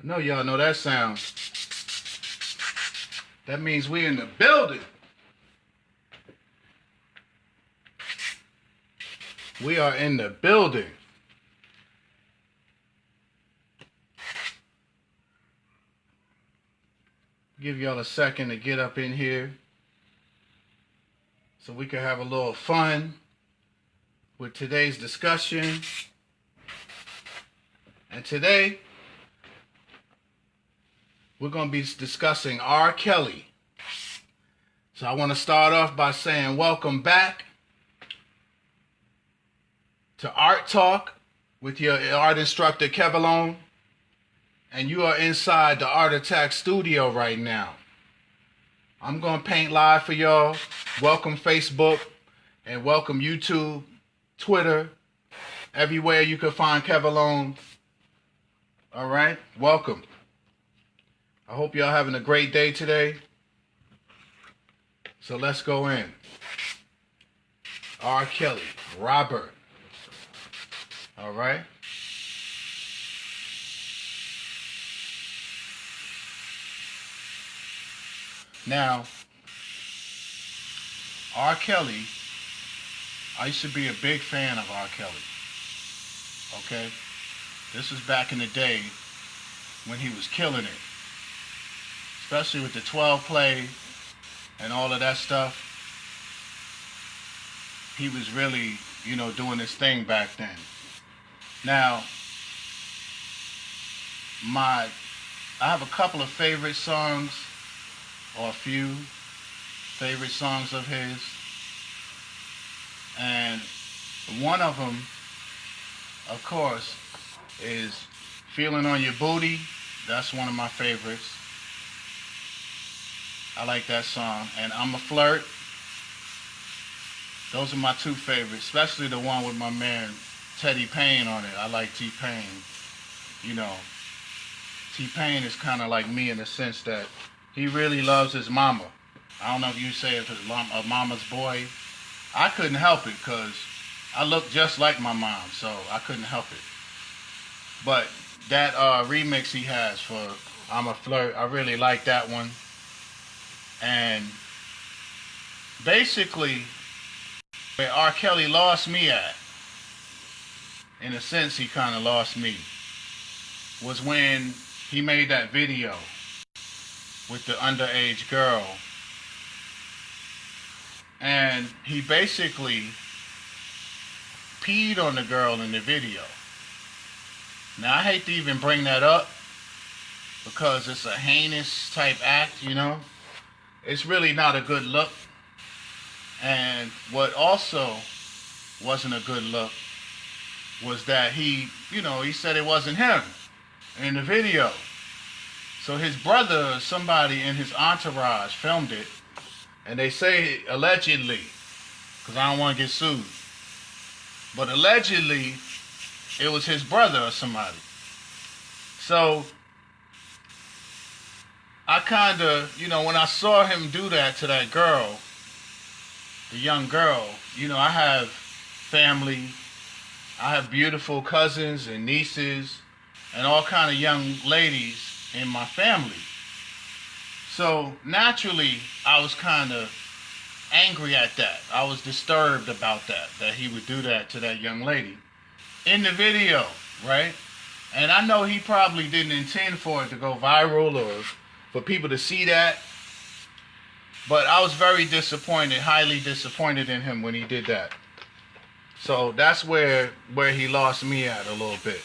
I know y'all know that sound. That means we in the building. We are in the building. Give y'all a second to get up in here so we can have a little fun with today's discussion. And today, we're going to be discussing R. Kelly. So I want to start off by saying welcome back to Artalk with your art instructor, Kevalone. And you are inside the Art Attack studio right now. I'm going to paint live for y'all. Welcome Facebook and welcome YouTube, Twitter, everywhere you can find Kevalone. All right, welcome. I hope y'all having a great day today. So let's go in. R. Kelly, Robert. All right. Now, R. Kelly, I used to be a big fan of R. Kelly. Okay? This was back in the day when he was killing it. Especially with the 12 play and all of that stuff. He was really, you know, doing his thing back then. Now, I have a couple of favorite songs, or a few favorite songs of his. And one of them, of course, is Feeling on Your Booty. That's one of my favorites. I like that song. And I'm a Flirt. Those are my two favorites, especially the one with my man Teddy Payne on it. I like T-Pain. You know, T-Pain is kind of like me in the sense that he really loves his mama. I don't know if you say if it's a mama's boy. I couldn't help it because I look just like my mom, so I couldn't help it. But that remix he has for I'm a Flirt, I really like that one. And basically, where R. Kelly lost me at, in a sense he kind of lost me, was when he made that video with the underage girl. And he basically peed on the girl in the video. Now I hate to even bring that up because it's a heinous type act, you know. It's really not a good look. And what also wasn't a good look was that he, you know, he said it wasn't him in the video. So his brother or somebody in his entourage filmed it. And they say allegedly, because I don't want to get sued, but allegedly it was his brother or somebody. So I kind of, you know, when I saw him do that to that girl, the young girl, you know, I have family, I have beautiful cousins and nieces and all kind of young ladies in my family. So naturally, I was kind of angry at that. I was disturbed about that he would do that to that young lady in the video, right? And I know he probably didn't intend for it to go viral or for people to see that. But I was very disappointed, highly disappointed in him when he did that. So that's where he lost me at a little bit,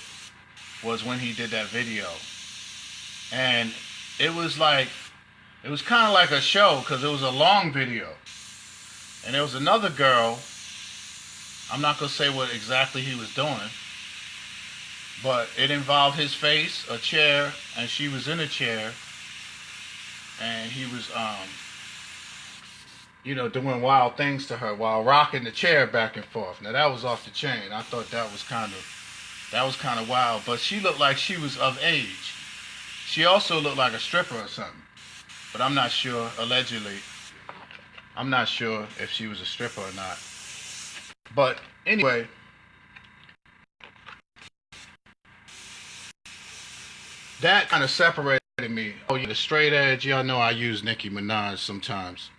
was when he did that video. And it was like, it was kind of like a show because it was a long video. And there was another girl, I'm not going to say what exactly he was doing, but it involved his face, a chair, and she was in a chair. And he was, you know, doing wild things to her while rocking the chair back and forth. Now that was off the chain. I thought that was kind of wild. But she looked like she was of age. She also looked like a stripper or something. But I'm not sure, allegedly. I'm not sure if she was a stripper or not. But anyway, that kind of separated me. Oh yeah, the straight edge, y'all know I use Nicki Minaj sometimes.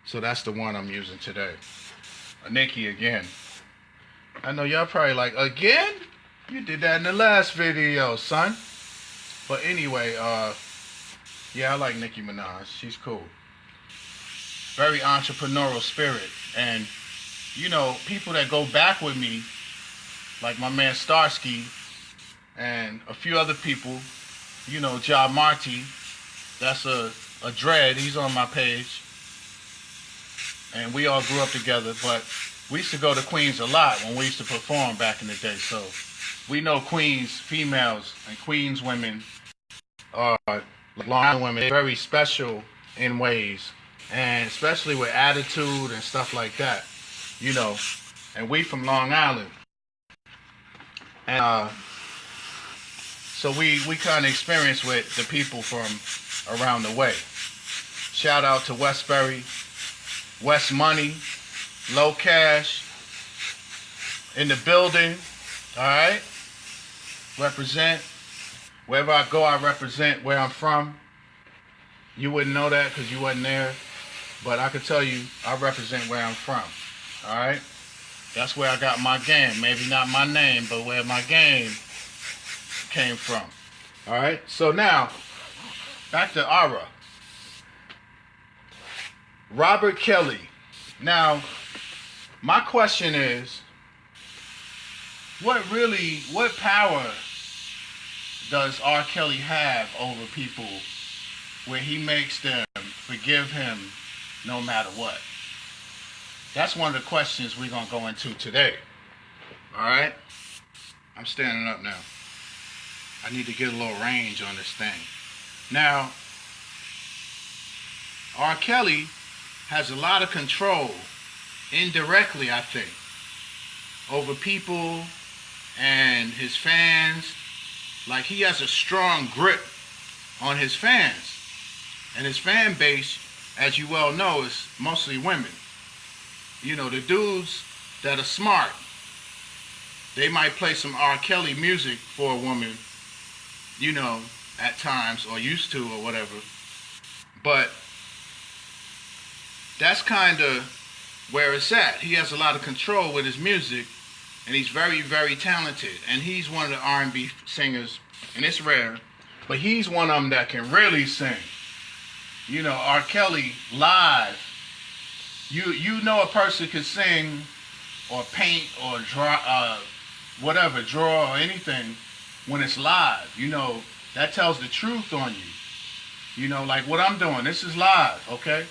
So that's the one I'm using today. Nicki again. I know y'all probably like, again? You did that in the last video, son. But anyway, yeah, I like Nicki Minaj. She's cool. Very entrepreneurial spirit. And, you know, people that go back with me, like my man Starsky, and a few other people, you know, Ja Marty, that's a dread, he's on my page. And we all grew up together, but we used to go to Queens a lot when we used to perform back in the day. So we know Queens females and Queens women are, like Long Island women, very special in ways, and especially with attitude and stuff like that, you know. And we from Long Island, and so we kind of experience with the people from around the way. Shout out to Westbury, West Money, Low Cash, in the building, all right? Represent. Wherever I go, I represent where I'm from. You wouldn't know that because you wasn't there, but I can tell you I represent where I'm from, all right? That's where I got my game. Maybe not my name, but where my game came from, all right? So now, back to Aura. Robert Kelly. Now, my question is, what power does R. Kelly have over people where he makes them forgive him no matter what? That's one of the questions we're going to go into today. All right? I'm standing up now. I need to get a little range on this thing. Now, R. Kelly has a lot of control, indirectly, I think, over people and his fans. Like, he has a strong grip on his fans. And his fan base, as you well know, is mostly women. You know, the dudes that are smart, they might play some R. Kelly music for a woman, you know, at times, or used to, or whatever. But that's kind of where it's at. He has a lot of control with his music, and he's very, very talented. And he's one of the R&B singers, and it's rare, but he's one of them that can really sing. You know, R. Kelly live, you know a person can sing or paint or draw, whatever, draw or anything when it's live. You know, that tells the truth on you. You know, like what I'm doing, this is live, okay?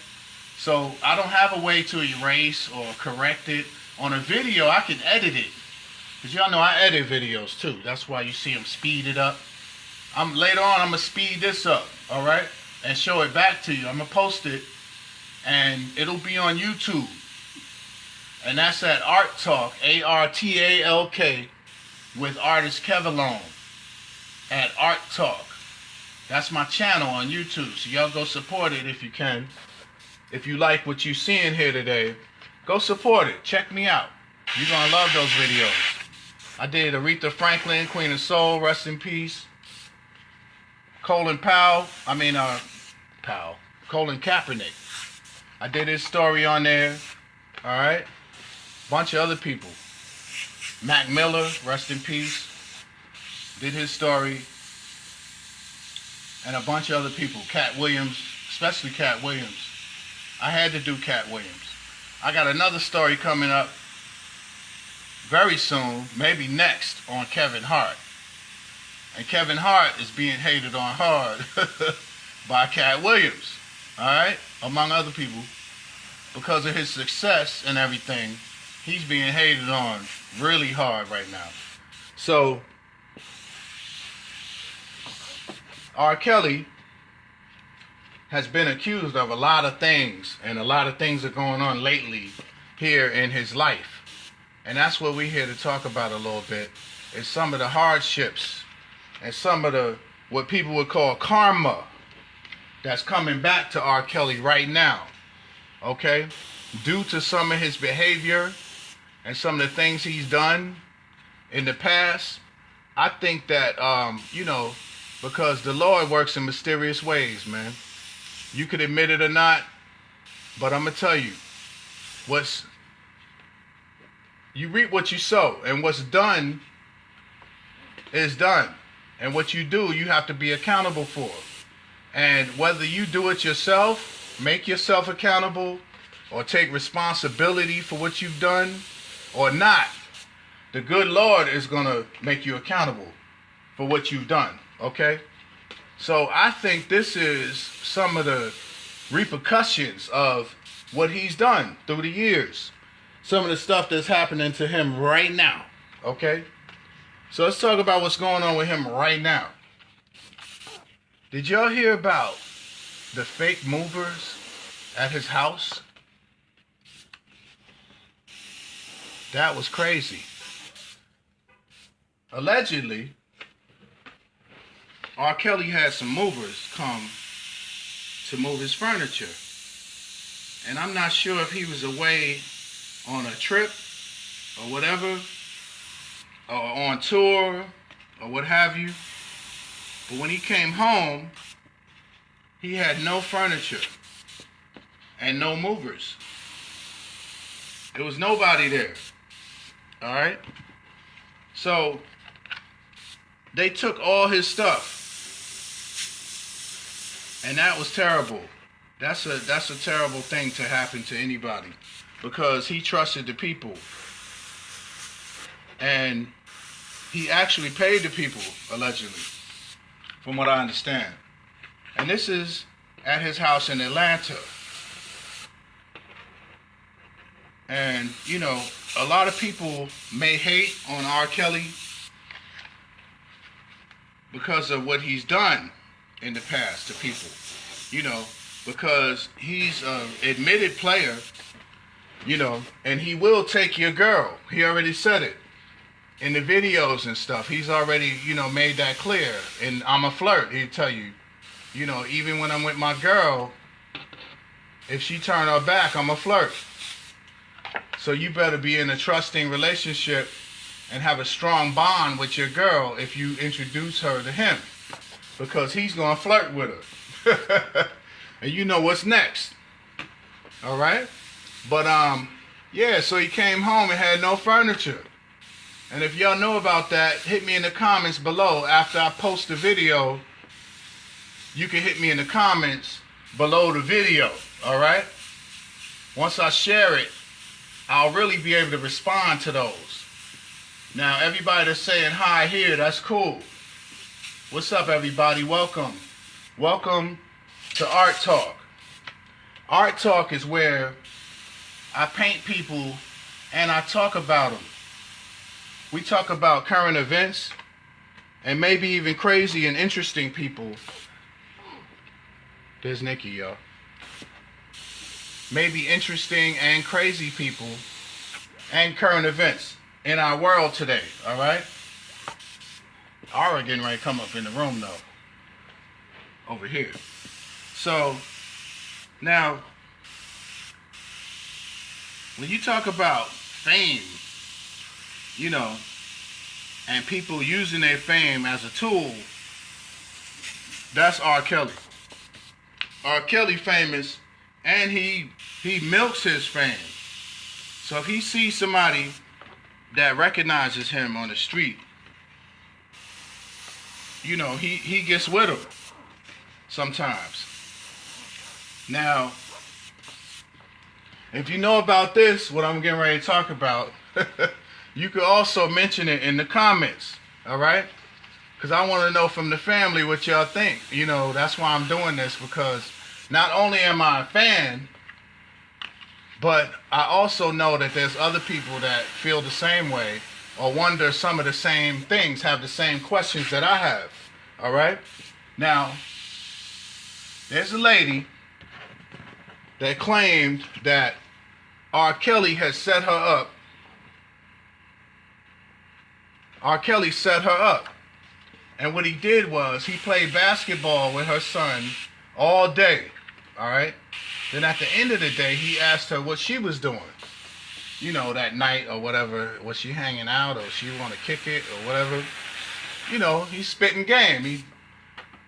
So I don't have a way to erase or correct it. On a video, I can edit it. Because y'all know I edit videos too. That's why you see them speeded up. Later on, I'm going to speed this up, all right? And show it back to you. I'm going to post it, and it'll be on YouTube. And that's at Artalk, A-R-T-A-L-K, with artist Kevalone at Artalk. That's my channel on YouTube, so y'all go support it if you can. If you like what you're seeing here today, go support it. Check me out. You're going to love those videos. I did Aretha Franklin, Queen of Soul, rest in peace. Colin Kaepernick. I did his story on there. All right. Bunch of other people. Mac Miller, rest in peace. Did his story. And a bunch of other people. Cat Williams, especially Cat Williams. I had to do Cat Williams. I got another story coming up very soon, maybe next, on Kevin Hart. And Kevin Hart is being hated on hard by Cat Williams, all right, among other people. Because of his success and everything, he's being hated on really hard right now. So, R. Kelly has been accused of a lot of things, and a lot of things are going on lately here in his life. And that's what we're here to talk about a little bit, is some of the hardships and some of the, what people would call karma, that's coming back to R. Kelly right now, okay? Due to some of his behavior and some of the things he's done in the past. I think that, you know, because the Lord works in mysterious ways, man. You could admit it or not, but I'm gonna tell you, you reap what you sow, and what's done is done, and what you do, you have to be accountable for. And whether you do it yourself, make yourself accountable, or take responsibility for what you've done or not, the good Lord is gonna make you accountable for what you've done. Okay? So I think this is some of the repercussions of what he's done through the years. Some of the stuff that's happening to him right now. Okay? So let's talk about what's going on with him right now. Did y'all hear about the fake movers at his house? That was crazy. Allegedly, R. Kelly had some movers come to move his furniture. And I'm not sure if he was away on a trip or whatever, or on tour or what have you. But when he came home, he had no furniture and no movers. There was nobody there. All right? So they took all his stuff. And that was terrible. That's a terrible thing to happen to anybody, because he trusted the people. And he actually paid the people, allegedly, from what I understand. And this is at his house in Atlanta. And, you know, a lot of people may hate on R. Kelly because of what he's done in the past to people. You know, because he's an admitted player, you know, and he will take your girl. He already said it in the videos and stuff. He's already, you know, made that clear. And I'm a flirt, he'll tell you. You know, even when I'm with my girl, if she turn her back, I'm a flirt. So you better be in a trusting relationship and have a strong bond with your girl if you introduce her to him, because he's gonna flirt with her. And you know what's next. All right? But yeah, so he came home and had no furniture. And if y'all know about that, hit me in the comments below. After I post the video, you can hit me in the comments below the video. All right? Once I share it, I'll really be able to respond to those. Now, everybody that's saying hi here, that's cool. What's up, everybody? Welcome. Welcome to Artalk. Artalk is where I paint people and I talk about them. We talk about current events and maybe even crazy and interesting people. There's Nikki, y'all. Maybe interesting and crazy people and current events in our world today, all right? Aura getting ready to come up in the room, though. Over here. So, now, when you talk about fame, you know, and people using their fame as a tool, that's R. Kelly. R. Kelly famous, and he milks his fame. So if he sees somebody that recognizes him on the street, you know, he gets with them sometimes. Now, if you know about this, what I'm getting ready to talk about, you could also mention it in the comments, all right? Because I want to know from the family what y'all think. You know, that's why I'm doing this, because not only am I a fan, but I also know that there's other people that feel the same way or wonder some of the same things, have the same questions that I have, all right? Now, there's a lady that claimed that R. Kelly had set her up. R. Kelly set her up. And what he did was he played basketball with her son all day, all right? Then at the end of the day, he asked her what she was doing. You know, that night or whatever. Was she hanging out or she want to kick it or whatever? You know, he's spitting game.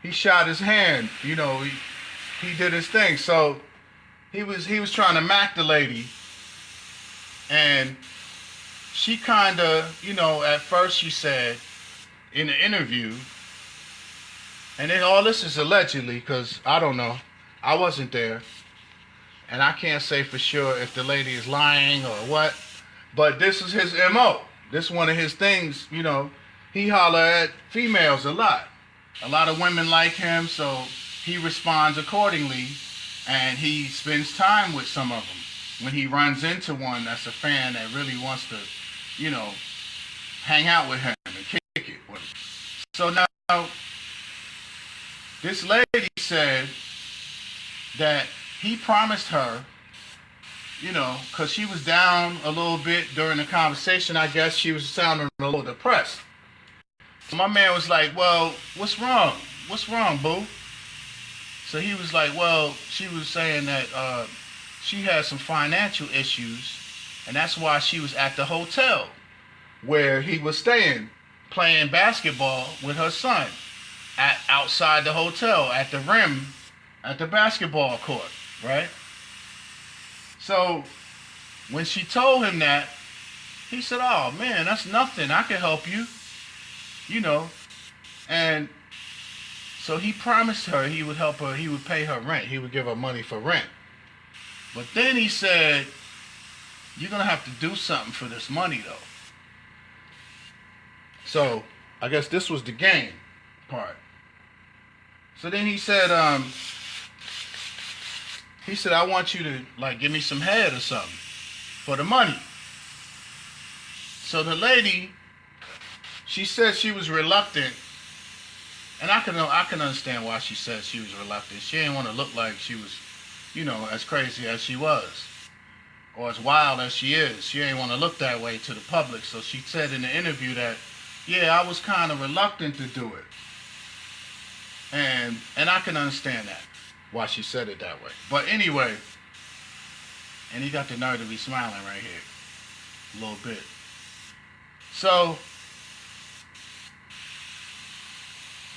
he shot his hand. You know, he did his thing. So he was trying to mack the lady, and she kind of, you know, at first she said in the interview, and then all this is allegedly, because I don't know, I wasn't there, and I can't say for sure if the lady is lying or what, but this is his MO. This is one of his things, you know. He holler at females a lot. A lot of women like him, so he responds accordingly, and he spends time with some of them. When he runs into one that's a fan that really wants to, you know, hang out with him and kick it with him. So now, this lady said that he promised her, you know, because she was down a little bit during the conversation. I guess she was sounding a little depressed. So my man was like, well, what's wrong? What's wrong, boo? So he was like, well, she was saying that she had some financial issues, and that's why she was at the hotel where he was staying, playing basketball with her son outside the hotel at the rim at the basketball court, right? So when she told him that, he said, oh man, that's nothing, I can help you, you know. And so he promised her he would help her, he would pay her rent, he would give her money for rent. But then he said, you're gonna have to do something for this money though. So I guess this was the game part. So then he said, I want you to like give me some head or something for the money. So the lady, she said she was reluctant, and I can understand why she said she was reluctant. She didn't want to look like she was, you know, as crazy as she was, or as wild as she is. She didn't want to look that way to the public. So she said in the interview that, yeah, I was kind of reluctant to do it. And I can understand that, why she said it that way. But anyway, and he got the nerve to be smiling right here, a little bit. So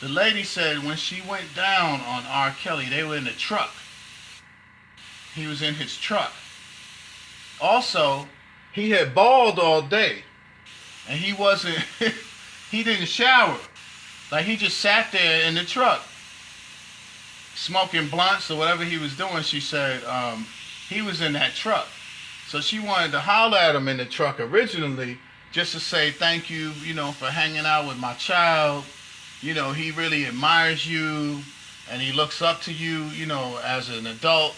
the lady said when she went down on R. Kelly, they were in the truck. He was in his truck. Also, he had balled all day, and he wasn't, he didn't shower. Like, he just sat there in the truck, smoking blunts or whatever he was doing. She said he was in that truck. So she wanted to holler at him in the truck originally, just to say thank you, you know, for hanging out with my child. You know, he really admires you, and he looks up to you, you know, as an adult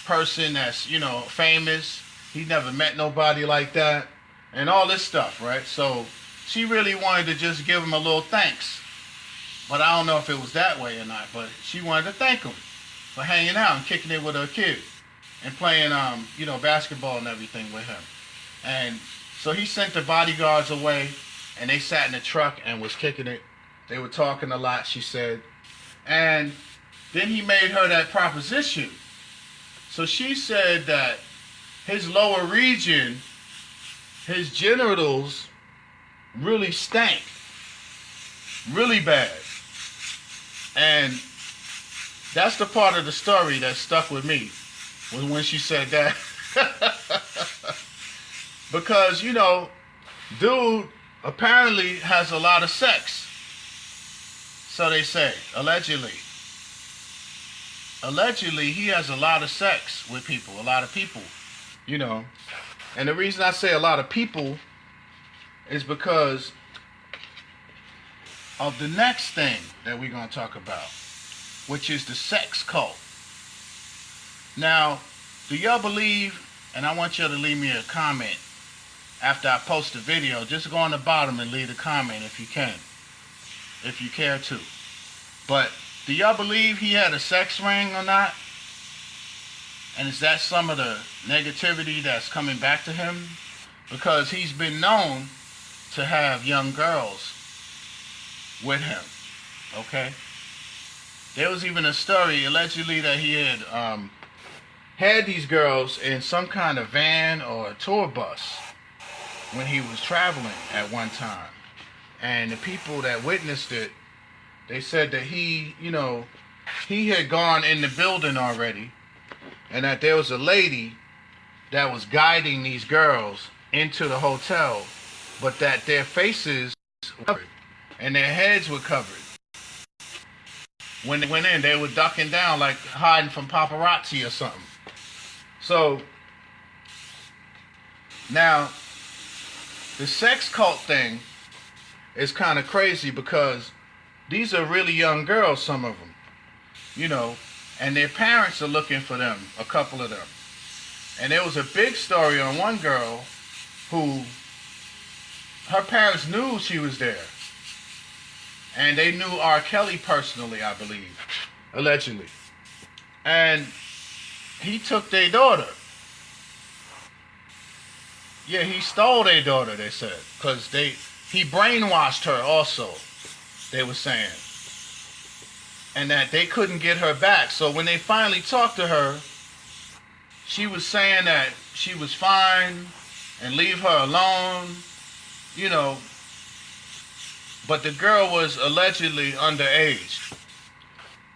person that's, you know, famous. He never met nobody like that, and all this stuff, right? So she really wanted to just give him a little thanks. But I don't know if it was that way or not, but she wanted to thank him for hanging out and kicking it with her kid and playing, you know, basketball and everything with him. And so he sent the bodyguards away, and they sat in the truck and was kicking it. They were talking a lot, she said. And then he made her that proposition. So she said that his lower region, his genitals really stank. Really bad. And that's the part of the story that stuck with me, was when she said that. Because, you know, dude apparently has a lot of sex. So they say, allegedly. Allegedly, he has a lot of sex with people, a lot of people, you know. And the reason I say a lot of people is because of the next thing that we're going to talk about, which is the sex cult. Now, do y'all believe, and I want y'all to leave me a comment after I post the video. Just go on the bottom and leave a comment if you can, if you care to. But do y'all believe he had a sex ring or not? And is that some of the negativity that's coming back to him? Because he's been known to have young girls with him, okay? There was even a story allegedly that he had these girls in some kind of van or a tour bus when he was traveling at one time. And the people that witnessed it they said that he, he had gone in the building already, and that there was a lady that was guiding these girls into the hotel, but that their faces were covered and their heads were covered. When they went in, they were ducking down like hiding from paparazzi or something. So now the sex cult thing is kind of crazy because these are really young girls, some of them, and their parents are looking for them, a couple of them. And there was a big story on one girl who, her parents knew she was there. And they knew R. Kelly personally, I believe, allegedly. And he took their daughter. Yeah, he stole their daughter, they said. Because he brainwashed her also, they were saying. And that they couldn't get her back. So when they finally talked to her, she was saying that she was fine and leave her alone, But the girl was allegedly underage,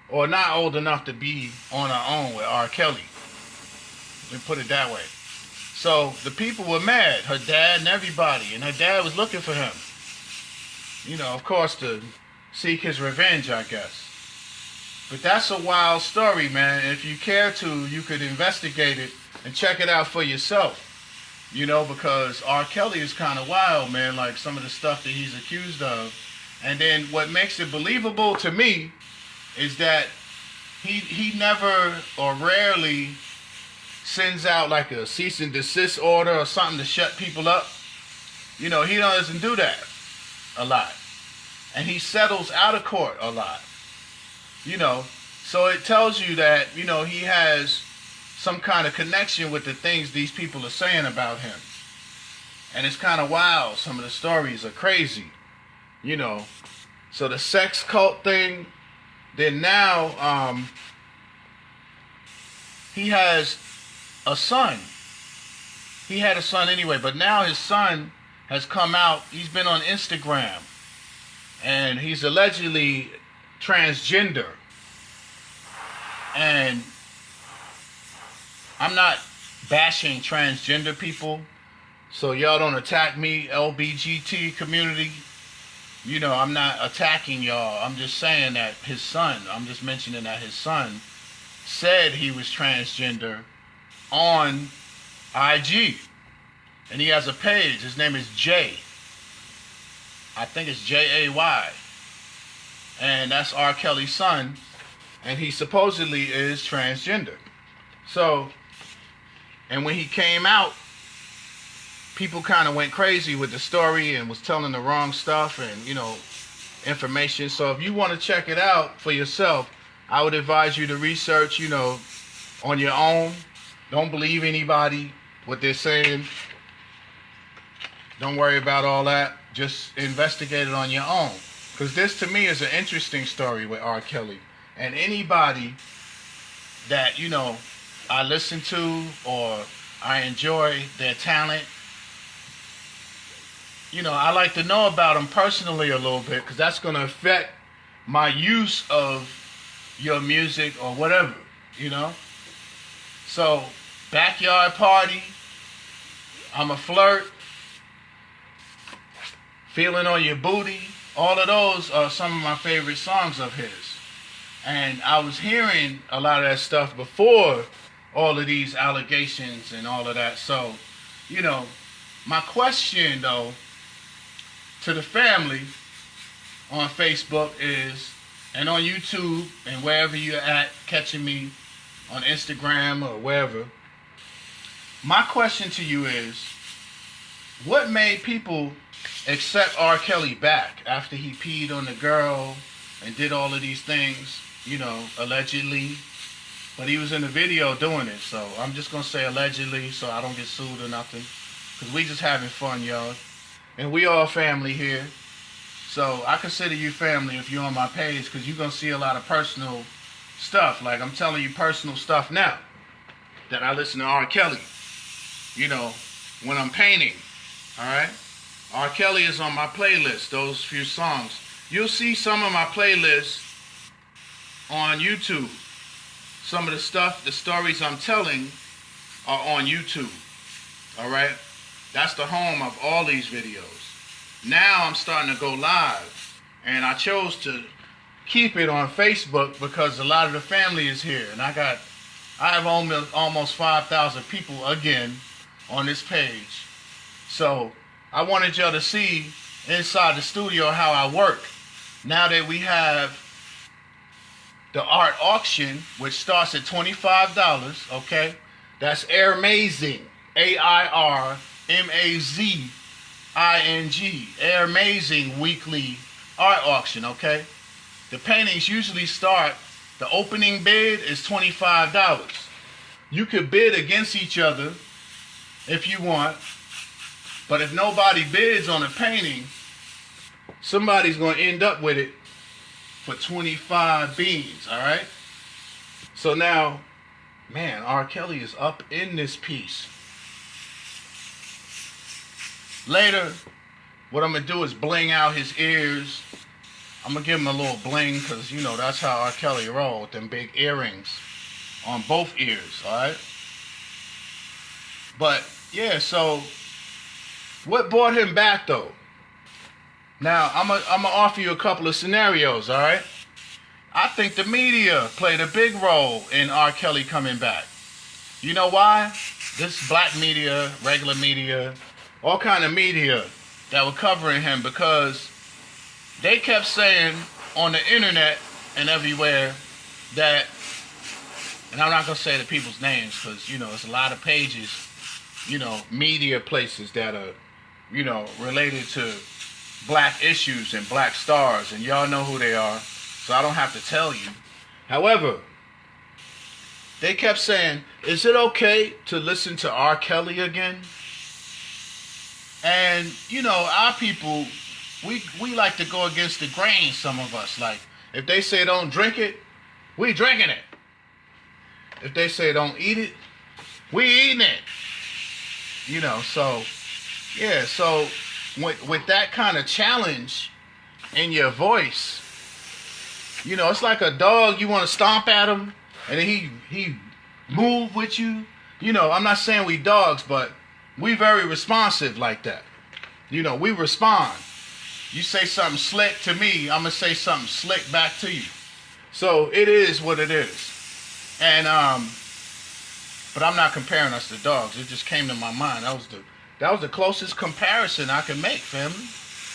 or not old enough to be on her own with R. Kelly. Let me put it that way. So the people were mad, her dad and everybody, and her dad was looking for him. Of course, to seek his revenge, I guess. But that's a wild story, man. If you care to, you could investigate it and check it out for yourself. Because R. Kelly is kind of wild, man, like some of the stuff that he's accused of. And then what makes it believable to me is that he never or rarely sends out like a cease and desist order or something to shut people up. He doesn't do that a lot. And he settles out of court a lot. So it tells you that, he has some kind of connection with the things these people are saying about him. And it's kind of wild. Some of the stories are crazy, So the sex cult thing, then now he has a son. He had a son anyway, but now his son has come out. He's been on Instagram, and he's allegedly transgender. And I'm not bashing transgender people, so y'all don't attack me, LBGT community. I'm not attacking y'all. I'm just saying that his son, I'm just mentioning that his son said he was transgender on IG. And he has a page. His name is Jay. I think it's Jay. And that's R. Kelly's son. And he supposedly is transgender. So, and when he came out, people kind of went crazy with the story and was telling the wrong stuff and, information. So if you want to check it out for yourself, I would advise you to research, on your own. Don't believe anybody, what they're saying. Don't worry about all that. Just investigate it on your own. Because this, to me, is an interesting story with R. Kelly. And anybody that, I listen to or I enjoy their talent, I like to know about them personally a little bit, because that's going to affect my use of your music or whatever, So, Backyard Party, I'm a Flirt, Feeling on Your Booty, all of those are some of my favorite songs of his. And I was hearing a lot of that stuff before all of these allegations and all of that. So, my question, though, to the family on Facebook is, and on YouTube and wherever you're at, catching me on Instagram or wherever, my question to you is, what made people accept R. Kelly back after he peed on the girl and did all of these things, allegedly? But he was in the video doing it, so I'm just going to say allegedly so I don't get sued or nothing. Because we just having fun, y'all. And we all family here. So I consider you family if you're on my page, because you're going to see a lot of personal stuff. Like I'm telling you personal stuff now that I listen to R. Kelly, when I'm painting. Alright? R. Kelly is on my playlist, those few songs. you'll see some of my playlists on YouTube. Some of the stuff, the stories I'm telling are on YouTube. Alright? That's the home of all these videos. Now I'm starting to go live. And I chose to keep it on Facebook because a lot of the family is here. And I have almost 5,000 people again on this page. So I wanted y'all to see inside the studio how I work. Now that we have the art auction, which starts at $25, okay? That's Airmazing, AIRMAZING, Airmazing weekly art auction, okay? The paintings usually start, the opening bid is $25. You could bid against each other if you want, but if nobody bids on a painting, somebody's going to end up with it for 25 beans, alright? So now, man, R. Kelly is up in this piece. Later, what I'm going to do is bling out his ears. I'm going to give him a little bling because, you know, that's how R. Kelly roll with them big earrings on both ears, alright? But, yeah, so, what brought him back, though? Now, I'm gonna offer you a couple of scenarios, alright? I think the media played a big role in R. Kelly coming back. You know why? This black media, regular media, all kind of media that were covering him because they kept saying on the internet and everywhere that, and I'm not going to say the people's names because, you know, it's a lot of pages, you know, media places that are, you know, related to black issues and black stars, and y'all know who they are, so I don't have to tell you. However, they kept saying, is it okay to listen to R. Kelly again? And, you know, our people, we like to go against the grain, some of us. Like, if they say don't drink it, we drinking it. If they say don't eat it, we eating it. You know, so, yeah, so with that kind of challenge in your voice, you know, it's like a dog, you want to stomp at him, and then he move with you. You know, I'm not saying we dogs, but we very responsive like that. You know, we respond. You say something slick to me, I'm going to say something slick back to you. So it is what it is. And, but I'm not comparing us to dogs. It just came to my mind. That was the closest comparison I could make, family.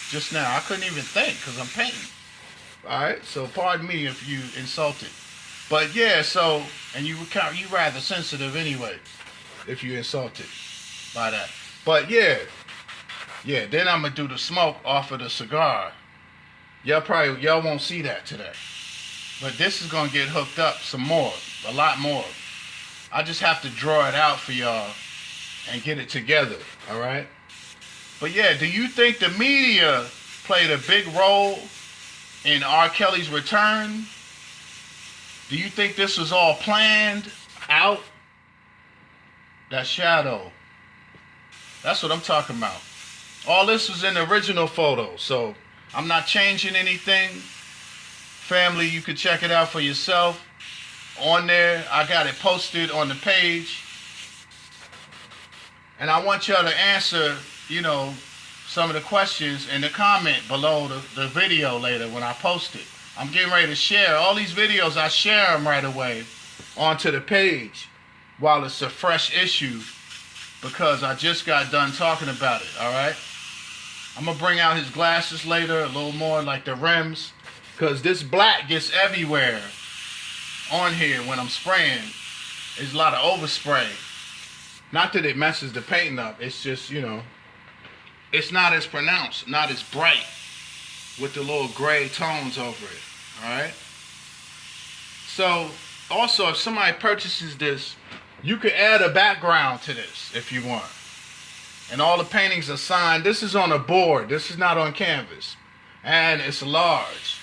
Just now. I couldn't even think because I'm painting. Alright, so pardon me if you insulted. But yeah, so, and you rather sensitive anyway if you insulted by that. But yeah, then I'm going to do the smoke off of the cigar. Y'all won't see that today. But this is going to get hooked up some more, a lot more. I just have to draw it out for y'all and get it together, alright? But yeah, do you think the media played a big role in R. Kelly's return? Do you think this was all planned out? That shadow. That's what I'm talking about. All this was in the original photo, so I'm not changing anything. Family, you can check it out for yourself. On there, I got it posted on the page. And I want y'all to answer, you know, some of the questions in the comment below the video later when I post it. I'm getting ready to share. All these videos, I share them right away onto the page while it's a fresh issue because I just got done talking about it, alright? I'm going to bring out his glasses later, a little more like the rims, because this black gets everywhere on here when I'm spraying. There's a lot of overspray. Not that it messes the painting up, it's just, you know, it's not as pronounced, not as bright with the little gray tones over it, alright? So, also, if somebody purchases this, you can add a background to this if you want. And all the paintings are signed. This is on a board. This is not on canvas. And it's large.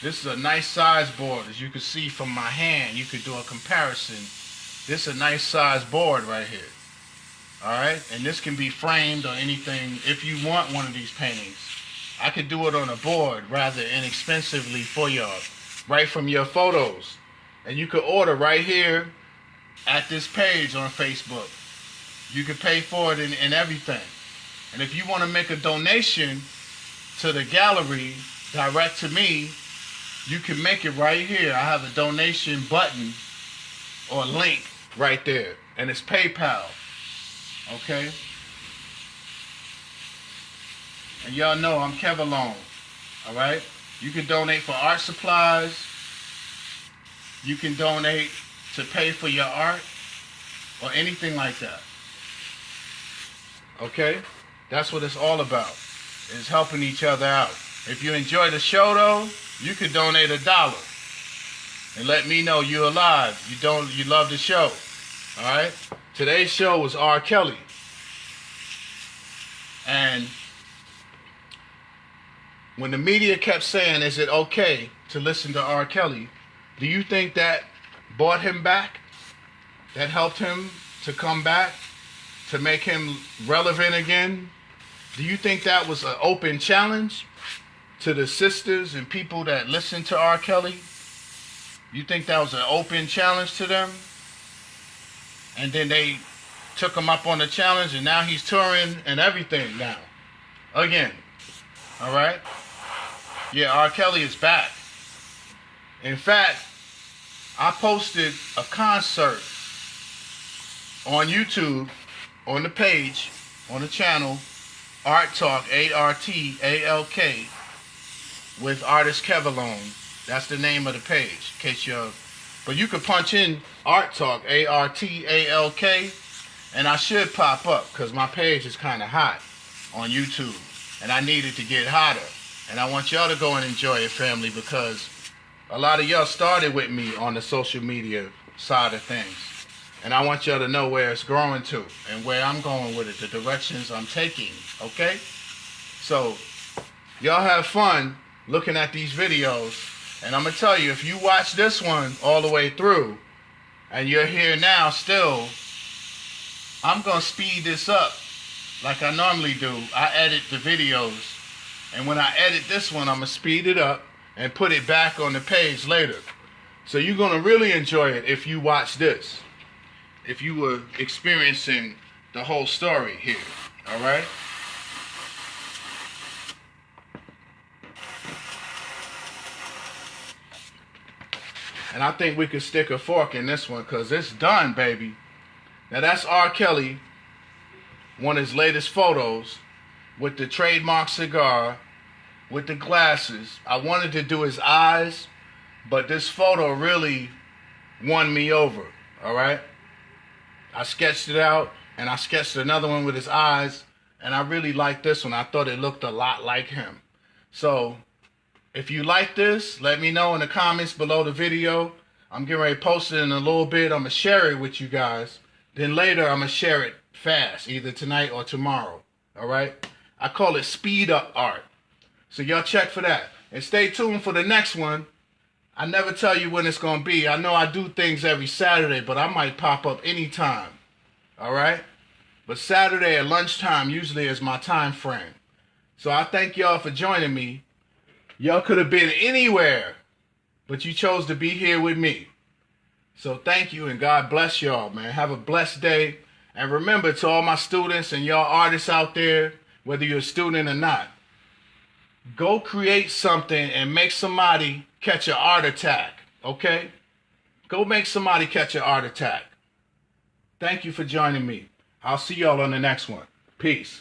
This is a nice size board. As you can see from my hand, you could do a comparison. This is a nice size board right here. Alright? And this can be framed or anything. If you want one of these paintings, I could do it on a board rather inexpensively for y'all, right from your photos. And you could order right here at this page on Facebook. You could pay for it and everything. And if you want to make a donation to the gallery direct to me, you can make it right here. I have a donation button or link right there. And it's PayPal. Okay? And y'all know I'm Kevalone. Alright? You can donate for art supplies. You can donate to pay for your art or anything like that. Okay? That's what it's all about. It's helping each other out. If you enjoy the show though, you could donate $1 and let me know you're alive. You love the show. Alright? Today's show was R. Kelly. And when the media kept saying, is it okay to listen to R. Kelly, do you think that brought him back? That helped him to come back? To make him relevant again? Do you think that was an open challenge to the sisters and people that listen to R. Kelly? You think that was an open challenge to them? And then they took him up on the challenge and now he's touring and everything now. Again. Alright? Yeah, R. Kelly is back. In fact, I posted a concert on YouTube, on the page, on the channel, Artalk, Artalk, with artist Kevalone. That's the name of the page, in case you're... But you could punch in Artalk, Artalk, and I should pop up, because my page is kind of hot on YouTube, and I need it to get hotter. And I want y'all to go and enjoy it, family, because a lot of y'all started with me on the social media side of things. And I want y'all to know where it's growing to and where I'm going with it, the directions I'm taking, okay? So, y'all have fun looking at these videos. And I'm going to tell you, if you watch this one all the way through, and you're here now still, I'm going to speed this up like I normally do. I edit the videos. And when I edit this one, I'm going to speed it up and put it back on the page later. So you're going to really enjoy it if you watch this. If you were experiencing the whole story here. Alright? And I think we could stick a fork in this one because it's done, baby. Now that's R. Kelly, one of his latest photos with the trademark cigar, with the glasses. I wanted to do his eyes, but this photo really won me over, alright? I sketched it out, and I sketched another one with his eyes, and I really liked this one. I thought it looked a lot like him. So, if you like this, let me know in the comments below the video. I'm getting ready to post it in a little bit. I'm going to share it with you guys. Then later, I'm going to share it fast, either tonight or tomorrow, alright? I call it speed up art. So y'all check for that. And stay tuned for the next one. I never tell you when it's going to be. I know I do things every Saturday, but I might pop up anytime. Alright? But Saturday at lunchtime usually is my time frame. So I thank y'all for joining me. Y'all could have been anywhere, but you chose to be here with me. So thank you and God bless y'all, man. Have a blessed day. And remember, to all my students and y'all artists out there, whether you're a student or not, go create something and make somebody catch an art attack, okay? Go make somebody catch an art attack. Thank you for joining me. I'll see y'all on the next one. Peace.